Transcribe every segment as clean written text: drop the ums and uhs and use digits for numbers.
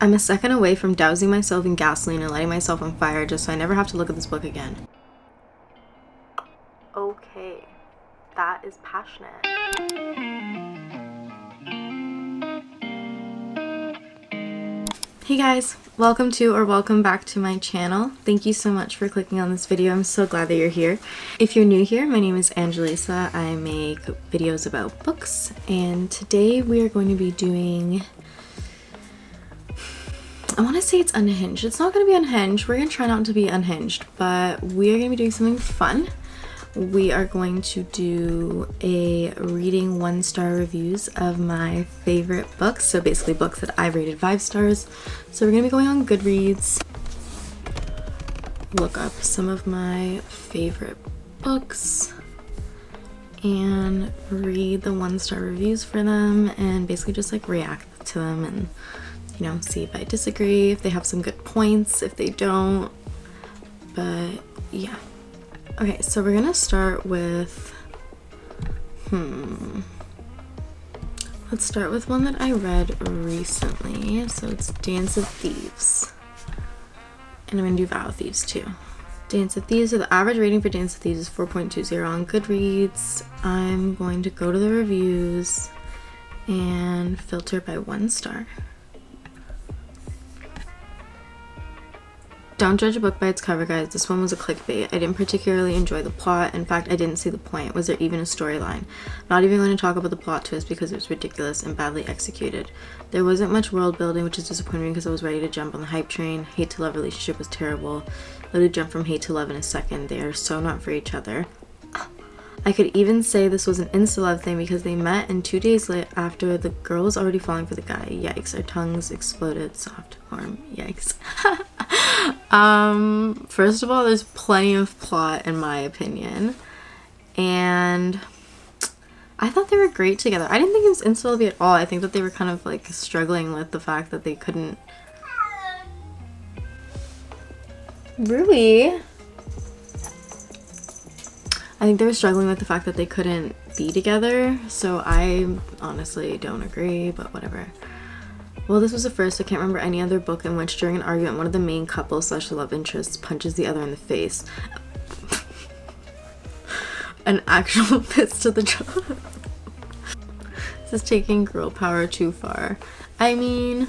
I'm a second away from dousing myself in gasoline and lighting myself on fire just so I never have to look at this book again. Okay, that is passionate. Hey guys, welcome to or welcome back to my channel. Thank you so much for clicking on this video. I'm so glad that you're here. If you're new here, my name is Angelisa. I make videos about books, and today we are going to be doing, I want to say it's unhinged. It's not going to be unhinged. We're going to try not to be unhinged, but we are going to be doing something fun. We are going to do a reading 1-star reviews of my favorite books. So basically books that I rated 5 stars. So we're going to be going on Goodreads, look up some of my favorite books, and read the 1-star reviews for them, and basically just like react to them and, you know, see if I disagree, if they have some good points, if they don't. But yeah. Okay, so we're gonna start with, let's start with one that I read recently. So it's Dance of Thieves. And I'm gonna do Vow of Thieves too. Dance of Thieves, so the average rating for Dance of Thieves is 4.20 on Goodreads. I'm going to go to the reviews and filter by 1 star. Don't judge a book by its cover, guys. This one was a clickbait. I didn't particularly enjoy the plot. In fact, I didn't see the point. Was there even a storyline? Not even going to talk about the plot twist because it was ridiculous and badly executed. There wasn't much world building, which is disappointing because I was ready to jump on the hype train. Hate to love relationship was terrible. Literally jumped from hate to love in a second. They are so not for each other. I could even say this was an insta-love thing because they met, and 2 days later after the girl was already falling for the guy. Yikes, our tongues exploded. Soft arm. Yikes. First of all, there's plenty of plot in my opinion, and I thought they were great together. I didn't think it was insta-love at all. I think that they were kind of like struggling with the fact that they couldn't really. I think they were struggling with the fact that they couldn't be together, so I honestly don't agree, but whatever. Well, this was the first. I can't remember any other book in which during an argument one of the main couple / love interests punches the other in the face. An actual fist to the jaw. This is taking girl power too far. I mean,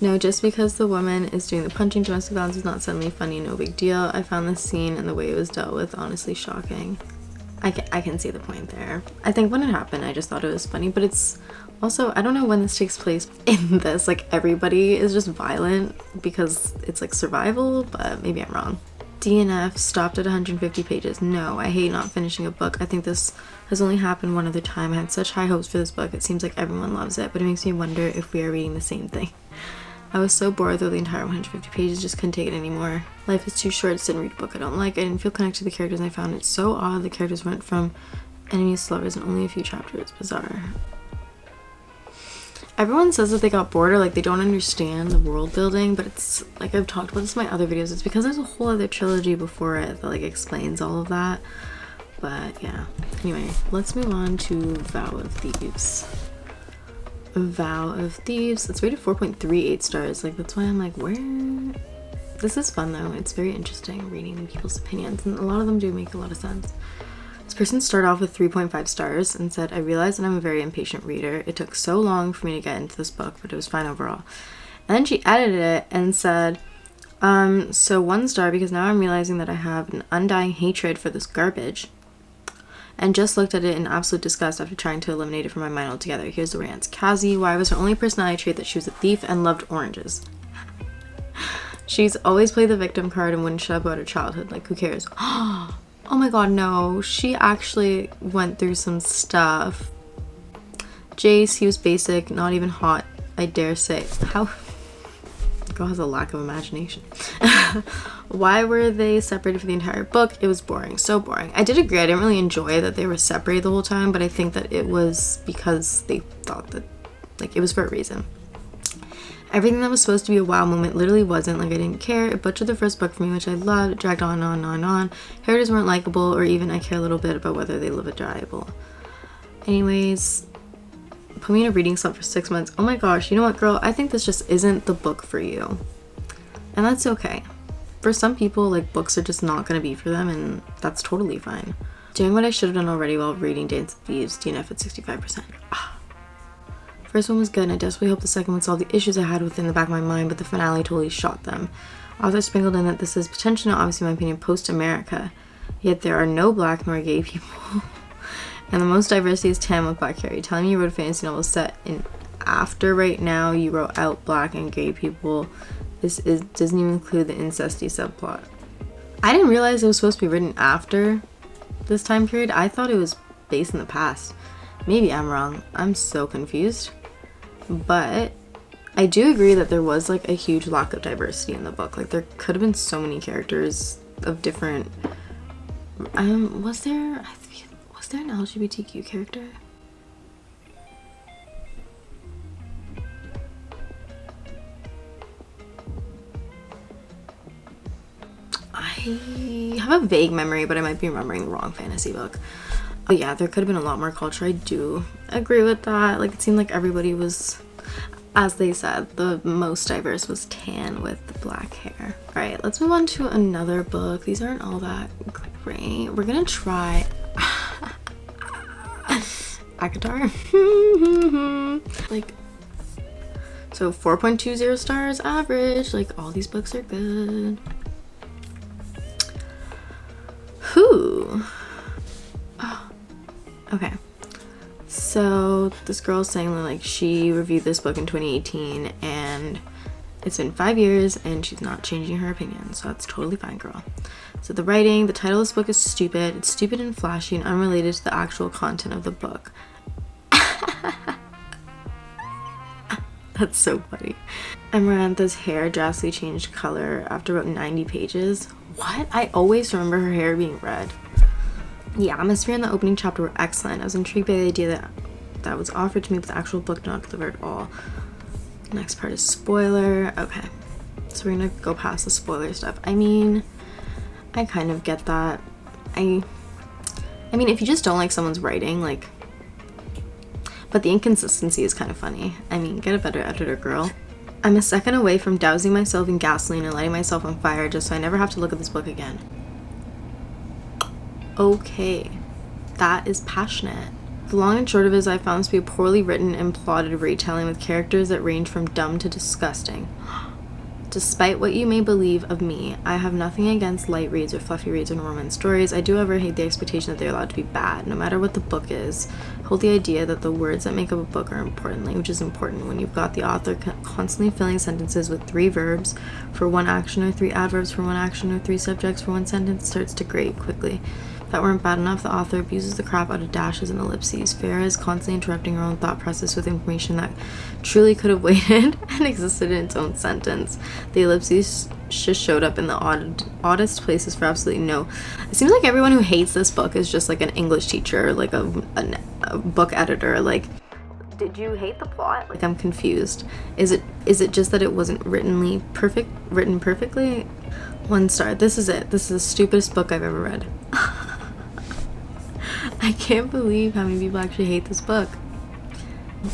no, just because the woman is doing the punching, domestic violence is not suddenly funny, no big deal. I found this scene and the way it was dealt with honestly shocking. I can see the point there. I think when it happened, I just thought it was funny, but it's also, I don't know when this takes place in this. Like, everybody is just violent because it's like survival, but maybe I'm wrong. DNF stopped at 150 pages. No, I hate not finishing a book. I think this has only happened one other time. I had such high hopes for this book. It seems like everyone loves it, but it makes me wonder if we are reading the same thing. I was so bored through the entire 150 pages, just couldn't take it anymore. Life is too short to sit and read a book I don't like. I didn't feel connected to the characters, and I found it so odd the characters went from enemies to lovers in only a few chapters. Bizarre. Everyone says that they got bored or like they don't understand the world building, but it's like I've talked about this in my other videos. It's because there's a whole other trilogy before it that like explains all of that. But yeah. Anyway, let's move on to Vow of Thieves. Vow of Thieves. It's rated 4.38 stars. Like, that's why I'm like, where? This is fun though. It's very interesting reading people's opinions, and a lot of them do make a lot of sense. This person started off with 3.5 stars and said, I realized that I'm a very impatient reader. It took so long for me to get into this book, but it was fine overall. And then she edited it and said, so 1 star because now I'm realizing that I have an undying hatred for this garbage, and just looked at it in absolute disgust after trying to eliminate it from my mind altogether. Here's the rants. Kazi, why was her only personality trait that she was a thief and loved oranges? She's always played the victim card and wouldn't shut up about her childhood. Like, who cares? Oh my god, no. She actually went through some stuff. Jace, he was basic, not even hot, I dare say. How? Girl has a lack of imagination. Why were they separated for the entire book? It was boring, so boring. I did agree, I didn't really enjoy that they were separated the whole time, but I think that it was because they thought that, like, it was for a reason. Everything that was supposed to be a wow moment literally wasn't. Like, I didn't care. It butchered the first book for me, which I loved. It dragged on and on and on. Characters weren't likable, or even I care a little bit about whether they live a diable. Anyways, put me in a reading slump for 6 months. Oh my gosh, you know what, girl? I think this just isn't the book for you. And that's okay. For some people, like, books are just not going to be for them, and that's totally fine. Doing what I should have done already while reading Dance of Thieves, DNF at 65%. First one was good, and I desperately hope the second would solve the issues I had within the back of my mind, but the finale totally shot them. Author sprinkled in that this is potentially, not obviously in my opinion, post-America, yet there are no black nor gay people. And the most diversity is Tam with black hair. You telling me you wrote a fantasy novel set in after right now you wrote out black and gay people? Doesn't even include the incesty subplot. I didn't realize it was supposed to be written after this time period. I thought it was based in the past. Maybe I'm wrong. I'm so confused. But I do agree that there was like a huge lack of diversity in the book. Like there could have been so many characters of different was there an LGBTQ character? I have a vague memory, but I might be remembering the wrong fantasy book. Oh yeah, there could have been a lot more culture. I do agree with that. Like it seemed like everybody was, as they said, the most diverse was Tan with the black hair. All right, let's move on to another book. These aren't all that great. We're gonna try Acotar. Like, so 4.20 stars average. Like all these books are good. Whew. Oh, okay. So this girl's saying that like she reviewed this book in 2018 and it's been 5 years and she's not changing her opinion, so that's totally fine, girl. So the writing, the title of this book is stupid. It's stupid and flashy and unrelated to the actual content of the book. That's so funny. Amarantha's hair drastically changed color after about 90 pages. What? I always remember her hair being red. The atmosphere in the opening chapter were excellent. I was intrigued by the idea that was offered to me, but the actual book did not deliver at all. Next part is spoiler. Okay, so we're gonna go past the spoiler stuff. I mean, I kind of get that. I mean, if you just don't like someone's writing, like, but the inconsistency is kind of funny. I mean, get a better editor, girl. I'm a second away from dousing myself in gasoline and lighting myself on fire just so I never have to look at this book again. Okay, that is passionate. The long and short of it is I found this to be a poorly written and plotted retelling with characters that range from dumb to disgusting. Despite what you may believe of me, I have nothing against light reads or fluffy reads and romance stories. I do, however, hate the expectation that they're allowed to be bad, no matter what the book is. Hold the idea that the words that make up a book are important. Language is important when you've got the author constantly filling sentences with 3 verbs for one action or 3 adverbs for one action or 3 subjects for one sentence. It starts to grate quickly. If that weren't bad enough, the author abuses the crap out of dashes and ellipses. Farah is constantly interrupting her own thought process with information that truly could have waited and existed in its own sentence. The ellipses just showed up in the oddest places for absolutely no. It seems like everyone who hates this book is just like an English teacher, like a book editor. Like, did you hate the plot? Like, I'm confused. Is it just that it wasn't written perfectly? 1 star. This is it. This is the stupidest book I've ever read. I can't believe how many people actually hate this book.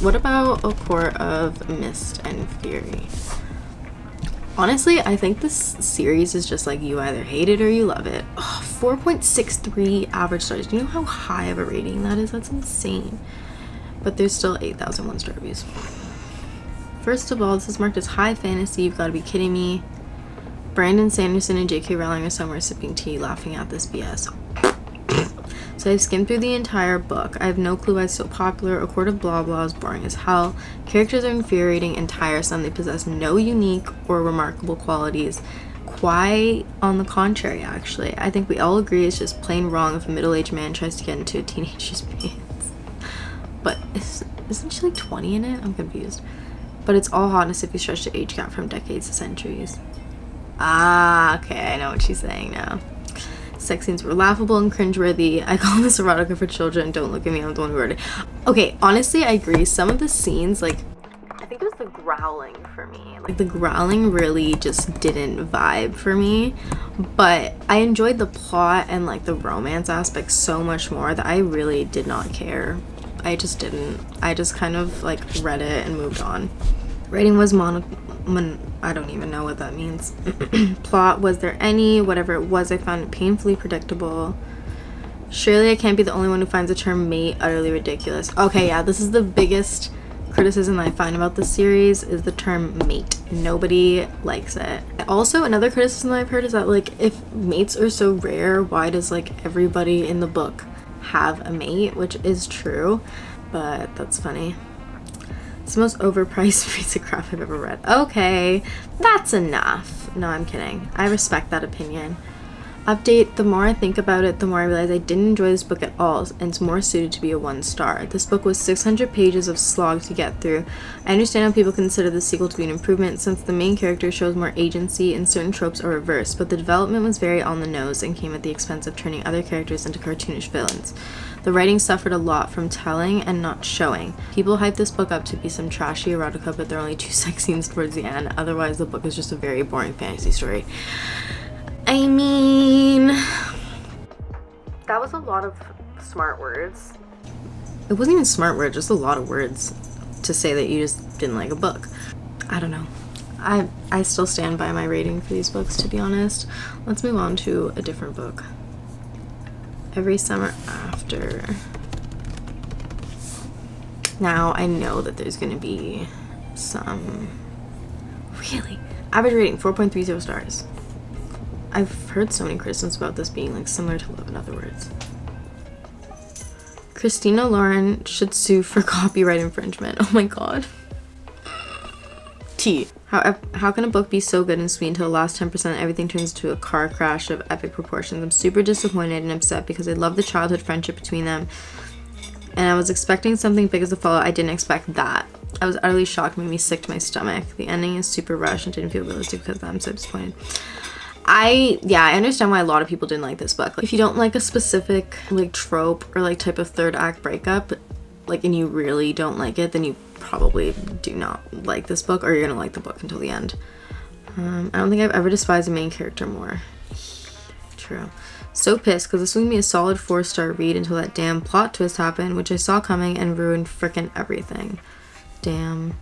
What about A Court of Mist and Fury? Honestly, I think this series is just like you either hate it or you love it. Oh, 4.63 average stars. Do you know how high of a rating that is? That's insane. But there's still 8,000 1-star reviews. First of all, this is marked as high fantasy. You've got to be kidding me. Brandon Sanderson and J.K. Rowling are somewhere sipping tea laughing at this BS. So I've skimmed through the entire book. I have no clue why it's so popular. A Court of Blah Blah is boring as hell. Characters are infuriating and tiresome. They possess no unique or remarkable qualities. Quite on the contrary, actually. I think we all agree it's just plain wrong if a middle-aged man tries to get into a teenager's pants. But isn't she like 20 in it? I'm confused. But it's all hotness if you stretch the age gap from decades to centuries. Ah, okay, I know what she's saying now. Sex scenes were laughable and cringeworthy. I call this erotica for children. Don't look at me, I'm the one who wrote it. Okay, honestly, I agree. Some of the scenes, like, I think it was the growling for me. Like, the growling really just didn't vibe for me. But I enjoyed the plot and, like, the romance aspect so much more that I really did not care I just didn't. I just kind of like read it and moved on. Writing was I don't even know what that means. Plot, was there any? Whatever it was, I found it painfully predictable. Surely I can't be the only one who finds the term mate utterly ridiculous. Okay, yeah, this is the biggest criticism I find about this series is the term mate. Nobody likes it. Also, another criticism I've heard is that like if mates are so rare, why does like everybody in the book have a mate? Which is true, but that's funny. It's the most overpriced piece of crap I've ever read. Okay, that's enough. No, I'm kidding. I respect that opinion. Update, the more I think about it, the more I realize I didn't enjoy this book at all, and it's more suited to be a 1-star. This book was 600 pages of slog to get through. I understand how people consider the sequel to be an improvement, since the main character shows more agency and certain tropes are reversed, but the development was very on the nose and came at the expense of turning other characters into cartoonish villains. The writing suffered a lot from telling and not showing. People hype this book up to be some trashy erotica, but there are only 2 sex scenes towards the end. Otherwise, the book is just a very boring fantasy story. I mean, that was a lot of smart words. It wasn't even smart words, just a lot of words to say that you just didn't like a book. I don't know. I still stand by my rating for these books, to be honest. Let's move on to a different book. Every Summer After. Now, I know that there's going to be some... Really? Average rating, 4.30 stars. I've heard so many criticisms about this being like similar to Love in Other Words. Christina Lauren should sue for copyright infringement. Oh my god. T. How can a book be so good and sweet until the last 10% everything turns into a car crash of epic proportions? I'm super disappointed and upset because I love the childhood friendship between them and I was expecting something big as a follow. I didn't expect that. I was utterly shocked, made me sick to my stomach. The ending is super rushed and didn't feel realistic because of that. I'm so disappointed. I understand why a lot of people didn't like this book. Like, if you don't like a specific like trope or like type of third act breakup, like, and you really don't like it, then you probably do not like this book, or you're gonna like the book until the end. I don't think I've ever despised a main character more. True. So pissed because this was gonna be a solid 4-star read until that damn plot twist happened, which I saw coming and ruined frickin' everything. Damn.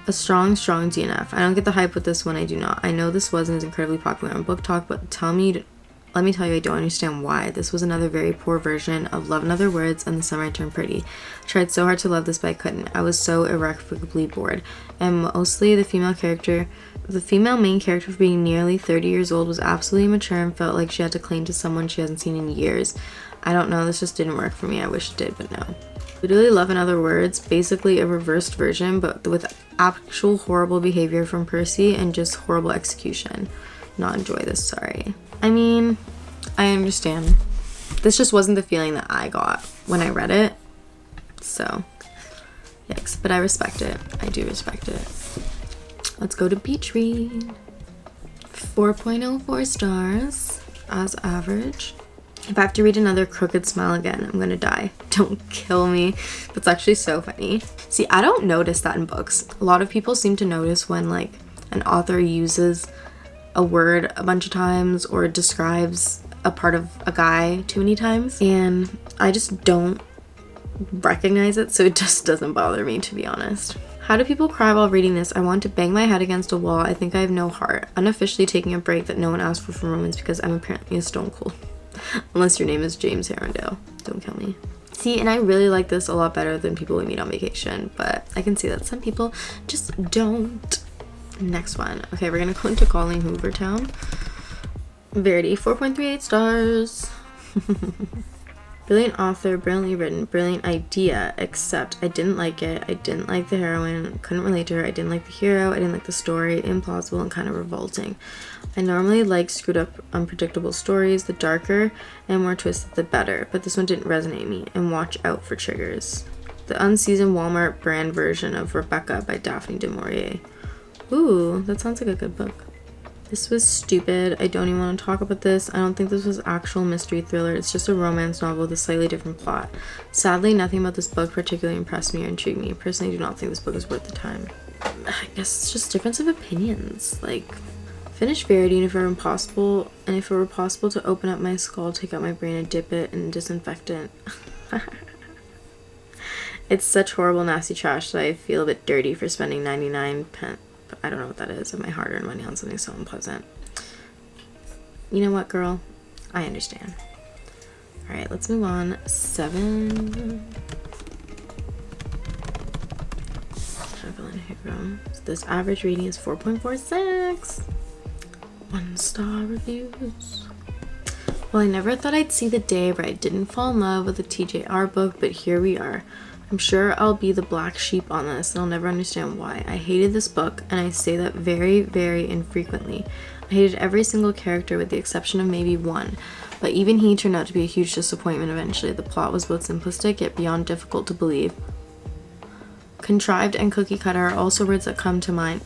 A strong DNF. I don't get the hype with this one. I do not. I know this wasn't as incredibly popular on BookTok, but let me tell you, I don't understand why. This was another very poor version of Love in Other Words and The Summer I Turned Pretty. I tried so hard to love this, but I couldn't. I was so irrevocably bored. And mostly the female main character, for being nearly 30 years old, was absolutely immature and felt like she had to cling to someone she hasn't seen in years. I don't know. This just didn't work for me. I wish it did, but no. Literally Love in Other Words, basically a reversed version, but with actual horrible behavior from Percy and just horrible execution. Not enjoy this, sorry. I mean, I understand. This just wasn't the feeling that I got when I read it. So, yikes. But I respect it. I do respect it. Let's go to Beach Read. 4.04 stars as average. If I have to read another Crooked Smile again, I'm gonna die. Don't kill me. That's actually so funny. See, I don't notice that in books. A lot of people seem to notice when like an author uses a word a bunch of times or describes a part of a guy too many times, and I just don't recognize it, so it just doesn't bother me, to be honest. How do people cry while reading this? I want to bang my head against a wall. I think I have no heart. Unofficially taking a break that no one asked for from romance because I'm apparently a stone cold. Unless your name is James Herondale. Don't kill me. See, and I really like this a lot better than People We Meet on Vacation, but I can see that some people just don't. Next one. Okay, we're gonna go into Calling Hoovertown. Verity, 4.38 stars. Brilliant author, brilliantly written, brilliant idea, except I didn't like it. I didn't like the heroine, couldn't relate to her. I didn't like the hero, I didn't like the story, implausible and kind of revolting. I normally like screwed up, unpredictable stories. The darker and more twisted, the better, but this one didn't resonate me, and watch out for triggers. The unseasoned Walmart brand version of Rebecca by Daphne du Maurier. Ooh, that sounds like a good book. This was stupid. I don't even want to talk about this. I don't think this was actual mystery thriller. It's just a romance novel with a slightly different plot. Sadly, nothing about this book particularly impressed me or intrigued me. I personally do not think this book is worth the time. I guess it's just difference of opinions. Like, finish Verity, and if it were possible to open up my skull, take out my brain and dip it in disinfectant. It's such horrible, nasty trash that I feel a bit dirty for spending 99 pence. I don't know what that is, of my hard-earned money on something so unpleasant. You know what, girl? I understand. Alright, let's move on. 7. Evelyn Hugo. So this average rating is 4.46. 1-star reviews. Well, I never thought I'd see the day where I didn't fall in love with a TJR book, but here we are. I'm sure I'll be the black sheep on this, and I'll never understand why. I hated this book, and I say that very, very infrequently. I hated every single character with the exception of maybe one, but even he turned out to be a huge disappointment eventually. The plot was both simplistic yet beyond difficult to believe. Contrived and cookie cutter are also words that come to mind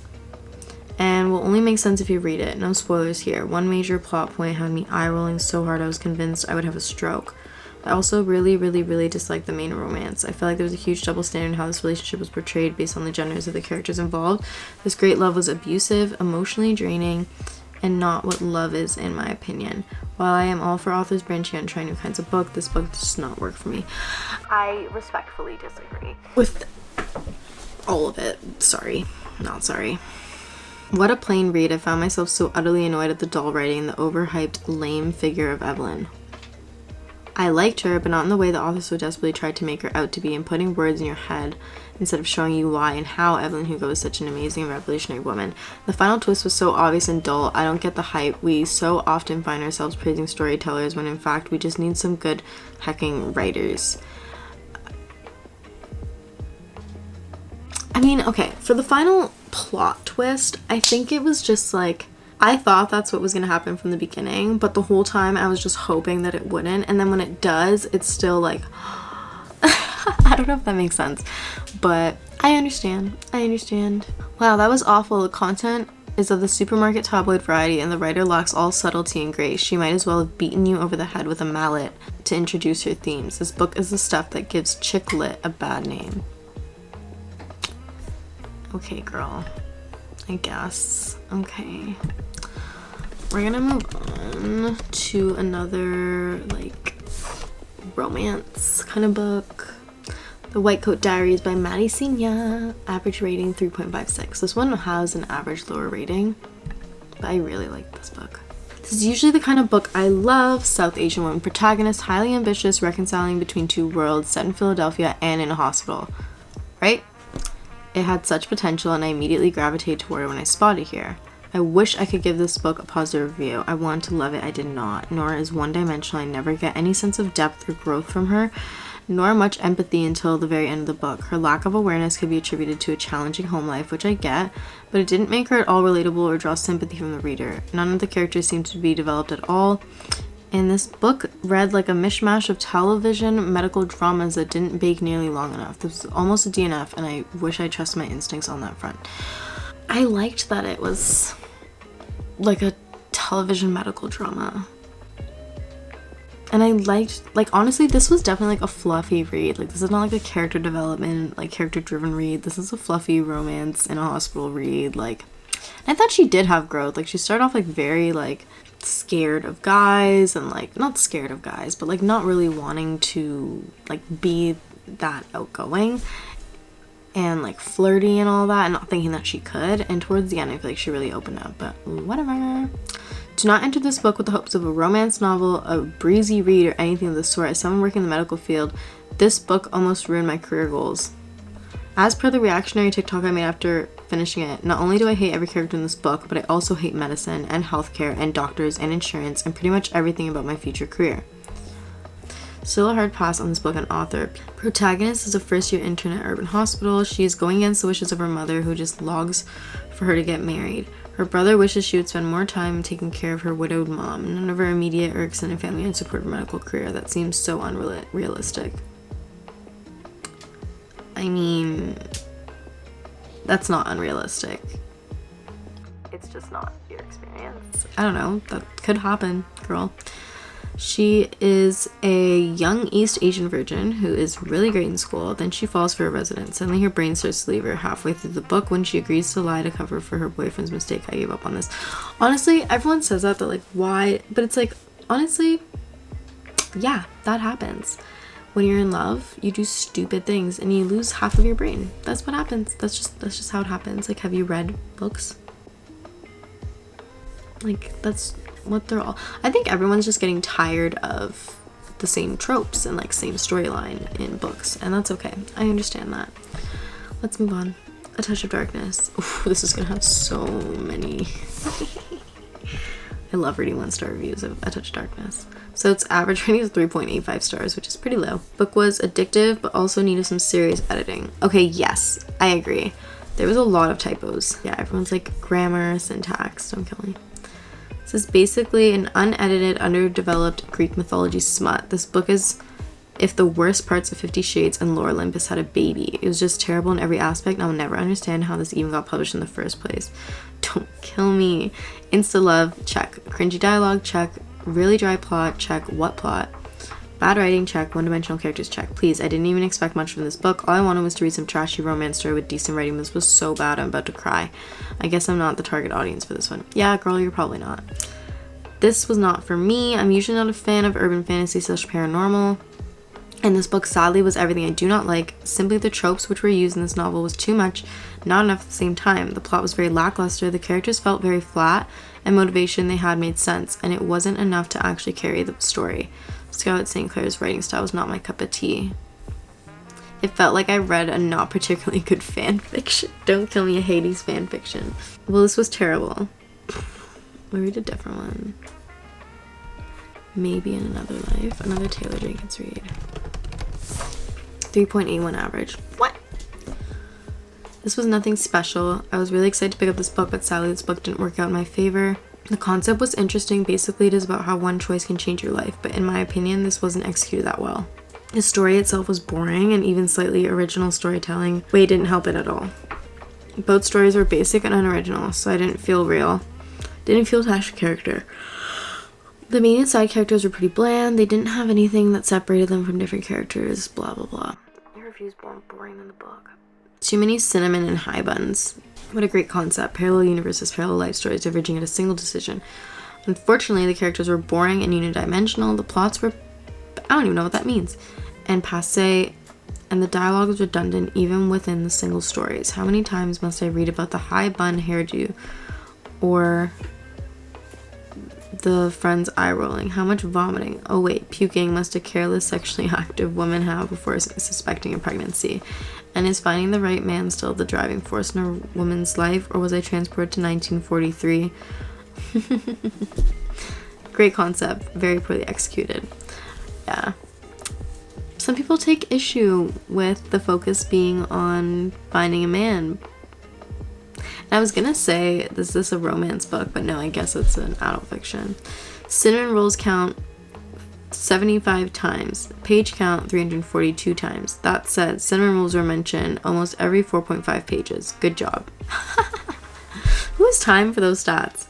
and will only make sense if you read it. No spoilers here. One major plot point had me eye-rolling so hard I was convinced I would have a stroke. I also really disliked the main romance. I felt like there was a huge double standard in how this relationship was portrayed based on the genders of the characters involved. This great love was abusive, emotionally draining, and not what love is in my opinion. While I am all for authors branching out and trying new kinds of book, this book does not work for me. I respectfully disagree with all of it. Sorry. Not sorry. What a plain read. I found myself so utterly annoyed at the dull writing and the overhyped, lame figure of Evelyn. I liked her, but not in the way the author so desperately tried to make her out to be, and putting words in your head instead of showing you why and how Evelyn Hugo is such an amazing and revolutionary woman. The final twist was so obvious and dull. I don't get the hype. We so often find ourselves praising storytellers when in fact we just need some good hecking writers. I mean, okay, for the final plot twist, I think it was just like, I thought that's what was going to happen from the beginning, but the whole time I was just hoping that it wouldn't, and then when it does, it's still like, I don't know if that makes sense, but I understand. Wow, that was awful. The content is of the supermarket tabloid variety, and the writer lacks all subtlety and grace. She might as well have beaten you over the head with a mallet to introduce her themes. This book is the stuff that gives chick lit a bad name. Okay, girl. I guess. Okay. We're gonna move on to another, like, romance kind of book. The White Coat Diaries by Maddie Senior. Average rating 3.56. This one has an average lower rating, but I really like this book. This is usually the kind of book I love. South Asian woman protagonist, highly ambitious, reconciling between two worlds, set in Philadelphia and in a hospital. Right? It had such potential, and I immediately gravitated toward it when I spotted it here. I wish I could give this book a positive review. I wanted to love it, I did not. Nora is one-dimensional. I never get any sense of depth or growth from her, nor much empathy until the very end of the book. Her lack of awareness could be attributed to a challenging home life, which I get, but it didn't make her at all relatable or draw sympathy from the reader. None of the characters seemed to be developed at all, and this book read like a mishmash of television medical dramas that didn't bake nearly long enough. This was almost a DNF, and I wish I trusted my instincts on that front. I liked that it was like a television medical drama. And I liked, like, honestly, this was definitely like a fluffy read. Like, this is not like a character development, like character driven read. This is a fluffy romance in a hospital read. Like, I thought she did have growth. Like, she started off like very like scared of guys, and like not scared of guys, but like not really wanting to like be that outgoing and like flirty and all that, and not thinking that she could. And towards the end, I feel like she really opened up, but whatever. Do not enter this book with the hopes of a romance novel, a breezy read, or anything of the sort. As someone working in the medical field, this book almost ruined my career goals. As per the reactionary TikTok I made after finishing it, not only do I hate every character in this book, but I also hate medicine and healthcare and doctors and insurance and pretty much everything about my future career. Still a hard pass on this book and author. Protagonist is a first-year intern at Urban Hospital. She is going against the wishes of her mother, who just longs for her to get married. Her brother wishes she would spend more time taking care of her widowed mom. None of her immediate or extended family would support her medical career. That seems so unrealistic. I mean, that's not unrealistic. It's just not your experience. I don't know. That could happen, girl. She is a young East Asian virgin who is really great in school. Then she falls for a resident. Suddenly her brain starts to leave her halfway through the book when she agrees to lie to cover for her boyfriend's mistake. I gave up on this. Honestly, everyone says that, like, why? But it's like, honestly, yeah, that happens. When you're in love, you do stupid things and you lose half of your brain. That's what happens. That's just how it happens. Like, have you read books? Like, that's what they're all. I think everyone's just getting tired of the same tropes and like same storyline in books, and that's okay. I understand that. Let's move on. A Touch of Darkness. Ooh, this is gonna have so many. I love reading 1-star reviews of A Touch of Darkness. So its average rating is 3.85 stars, which is pretty low. Book was addictive, but also needed some serious editing. Okay, yes, I agree. There was a lot of typos. Yeah, everyone's like grammar, syntax, don't kill me. This is basically an unedited, underdeveloped Greek mythology smut. This book is if the worst parts of 50 Shades and Lore Olympus had a baby. It was just terrible in every aspect, and I'll never understand how this even got published in the first place. Don't kill me. Insta love, check. Cringy dialogue, check. Really dry plot, check. What plot? Bad writing, check. One-dimensional characters, check. Please, I didn't even expect much from this book. All I wanted was to read some trashy romance story with decent writing. This was so bad, I'm about to cry. I guess I'm not the target audience for this one. Yeah, girl, you're probably not. This was not for me. I'm usually not a fan of urban fantasy / paranormal. And this book sadly was everything I do not like. Simply the tropes which were used in this novel was too much, not enough at the same time. The plot was very lackluster, the characters felt very flat, and motivation they had made sense, and it wasn't enough to actually carry the story. Scarlett St. Clair's writing style was not my cup of tea. It felt like I read a not particularly good fan fiction. Don't kill me, a Hades fan fiction. Well, this was terrible. We'll read a different one. Maybe in Another Life. Another Taylor Jenkins read. 3.81 average. What? This was nothing special. I was really excited to pick up this book, but sadly this book didn't work out in my favor. The concept was interesting. Basically, it is about how one choice can change your life, but in my opinion, this wasn't executed that well. The story itself was boring, and even slightly original storytelling didn't help it at all. Both stories were basic and unoriginal, so I didn't feel real. Didn't feel attached to character. The main and side characters were pretty bland. They didn't have anything that separated them from different characters, blah blah blah. Your reviews more boring than the book. Too many cinnamon and high buns. What a great concept. Parallel universes, parallel life stories diverging at a single decision. Unfortunately, the characters were boring and unidimensional. The plots were, I don't even know what that means, and passé, and the dialogue was redundant even within the single stories. How many times must I read about the high bun hairdo or the friend's eye rolling? How much vomiting? Oh wait, puking must a careless sexually active woman have before suspecting a pregnancy? And is finding the right man still the driving force in a woman's life, or was I transported to 1943? Great concept, very poorly executed. Yeah. Some people take issue with the focus being on finding a man. And I was gonna say, is this a romance book? But no, I guess it's an adult fiction. Cinnamon rolls count 75 times. Page count 342 times. That said, cinnamon rolls were mentioned almost every 4.5 pages. Good job. Who has time for those stats?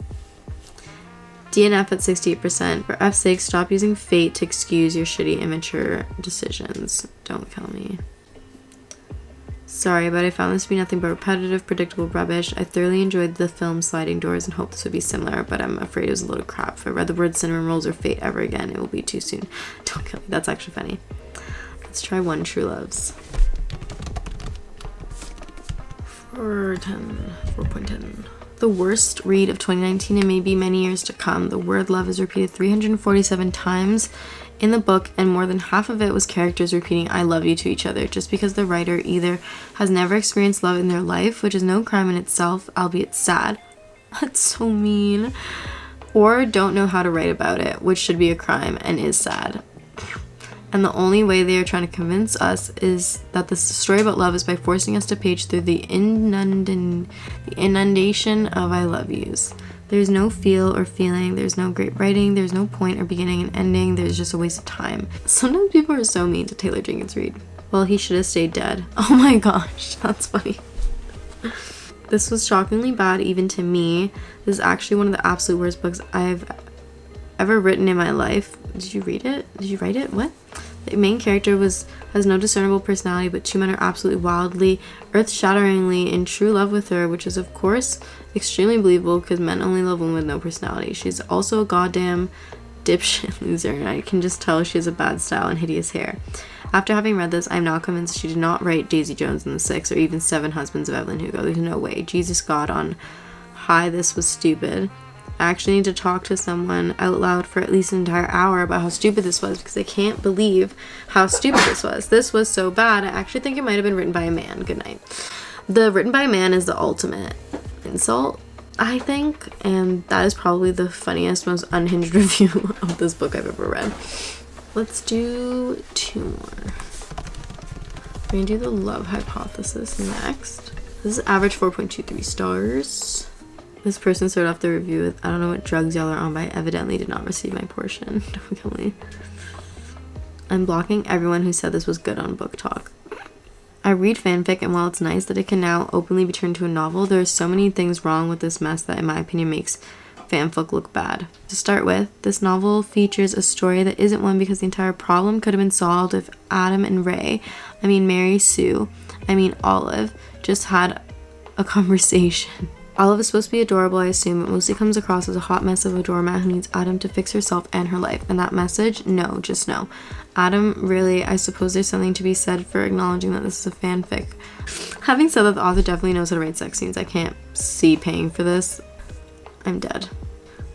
DNF at 68%. For F's sake, stop using fate to excuse your shitty, immature decisions. Don't kill me. Sorry, but I found this to be nothing but repetitive, predictable rubbish. I thoroughly enjoyed the film Sliding Doors and hoped this would be similar, but I'm afraid it was a load of crap. If I read the word cinnamon rolls or fate ever again, it will be too soon. Don't kill me. That's actually funny. Let's try One True Loves. 4.10. The worst read of 2019 and maybe many years to come. The word love is repeated 347 times in the book, and more than half of it was characters repeating I love you to each other, just because the writer either has never experienced love in their life, which is no crime in itself, albeit sad. That's so mean. Or don't know how to write about it, which should be a crime and is sad. And the only way they are trying to convince us is that the story about love is by forcing us to page through the inundation of I love yous. There's no feel or feeling, there's no great writing, there's no point or beginning and ending, there's just a waste of time. Sometimes people are so mean to Taylor Jenkins Reid. Well, he should have stayed dead. Oh my gosh, that's funny. This was shockingly bad even to me. This is actually one of the absolute worst books I've ever written in my life. Did you read it? Did you write it? What? The main character has no discernible personality, but two men are absolutely wildly, earth-shatteringly in true love with her, which is of course extremely believable because men only love women with no personality. She's also a goddamn dipshit loser, and I can just tell she has a bad style and hideous hair. After having read this, I'm now convinced she did not write Daisy Jones and the Six or even Seven Husbands of Evelyn Hugo. There's no way. Jesus God on high, this was stupid. I actually need to talk to someone out loud for at least an entire hour about how stupid this was, because I can't believe how stupid this was. This was so bad. I actually think it might have been written by a man. Good night. The written by a man is the ultimate insult, I think, and that is probably the funniest, most unhinged review of this book I've ever read. Let's do 2 more. We're gonna do The Love Hypothesis next. This is average 4.23 stars. This person started off the review with, I don't know what drugs y'all are on, but I evidently did not receive my portion. Definitely. I'm blocking everyone who said this was good on BookTok. I read fanfic, and while it's nice that it can now openly be turned to a novel, there are so many things wrong with this mess that in my opinion makes fanfic look bad. To start with, this novel features a story that isn't one because the entire problem could have been solved if Adam and Ray, Mary Sue, Olive, just had a conversation. Olive is supposed to be adorable, I assume, but mostly comes across as a hot mess of a doormat who needs Adam to fix herself and her life. And that message? No, just no. Adam, really, I suppose there's something to be said for acknowledging that this is a fanfic. Having said that, the author definitely knows how to write sex scenes. I can't see paying for this. I'm dead.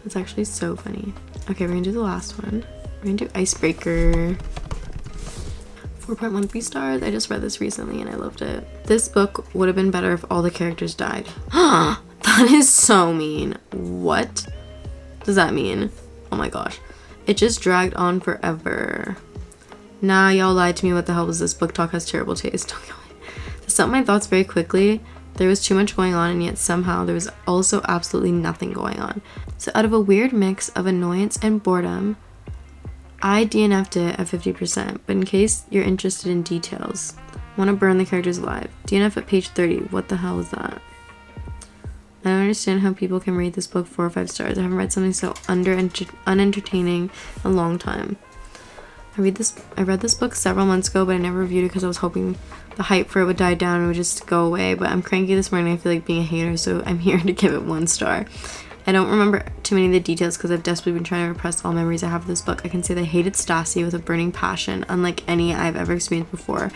It's actually so funny. Okay, we're gonna do the last one. We're gonna do Icebreaker. 4.13 stars. I just read this recently and I loved it. This book would have been better if all the characters died. That is so mean. What does that mean? Oh my gosh. It just dragged on forever. Nah, y'all lied to me. What the hell was this? BookTok has terrible taste. To sum my thoughts very quickly, there was too much going on, and yet somehow there was also absolutely nothing going on. So out of a weird mix of annoyance and boredom, I DNF'd it at 50%, but in case you're interested in details, I want to burn the characters alive. DNF at page 30. What the hell is that? I don't understand how people can rate this book 4 or 5 stars. I haven't read something so unentertaining in a long time. I read this book several months ago, but I never reviewed it because I was hoping the hype for it would die down and would just go away. But I'm cranky this morning. I feel like being a hater, so I'm here to give it 1 star. I don't remember too many of the details because I've desperately been trying to repress all memories I have of this book. I can say that I hated Stassi with a burning passion, unlike any I've ever experienced before.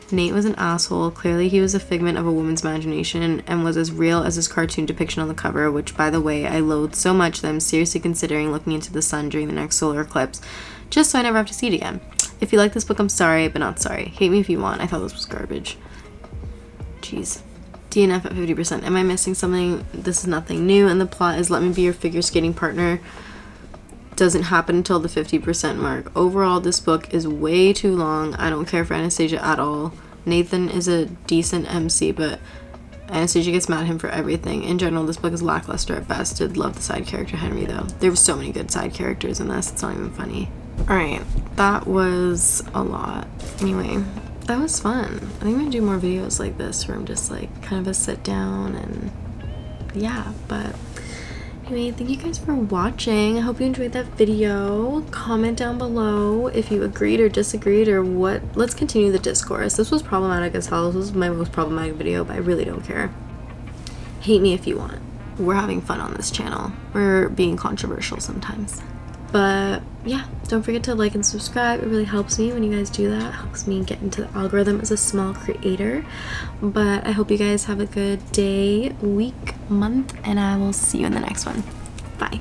Nate was an asshole. Clearly he was a figment of a woman's imagination and was as real as his cartoon depiction on the cover, which, by the way, I loathe so much that I'm seriously considering looking into the sun during the next solar eclipse, just so I never have to see it again. If you like this book, I'm sorry, but not sorry. Hate me if you want. I thought this was garbage. Jeez. DNF at 50%. Am I missing something? This is nothing new, and the plot is let me be your figure skating partner. Doesn't happen until the 50% mark. Overall, this book is way too long. I don't care for Anastasia at all. Nathan is a decent MC, but Anastasia gets mad at him for everything. In general, this book is lackluster at best. Did love the side character Henry, though. There were so many good side characters in this. It's not even funny. Alright, that was a lot. Anyway, that was fun. I think I'm gonna do more videos like this where I'm just like kind of a sit down and yeah, but anyway, thank you guys for watching. I hope you enjoyed that video. Comment down below if you agreed or disagreed or what. Let's continue the discourse. This was problematic as hell. This was my most problematic video, but I really don't care. Hate me if you want. We're having fun on this channel. We're being controversial sometimes. But yeah, don't forget to like and subscribe. It really helps me when you guys do that. It helps me get into the algorithm as a small creator. But I hope you guys have a good day, week, month, and I will see you in the next one. Bye.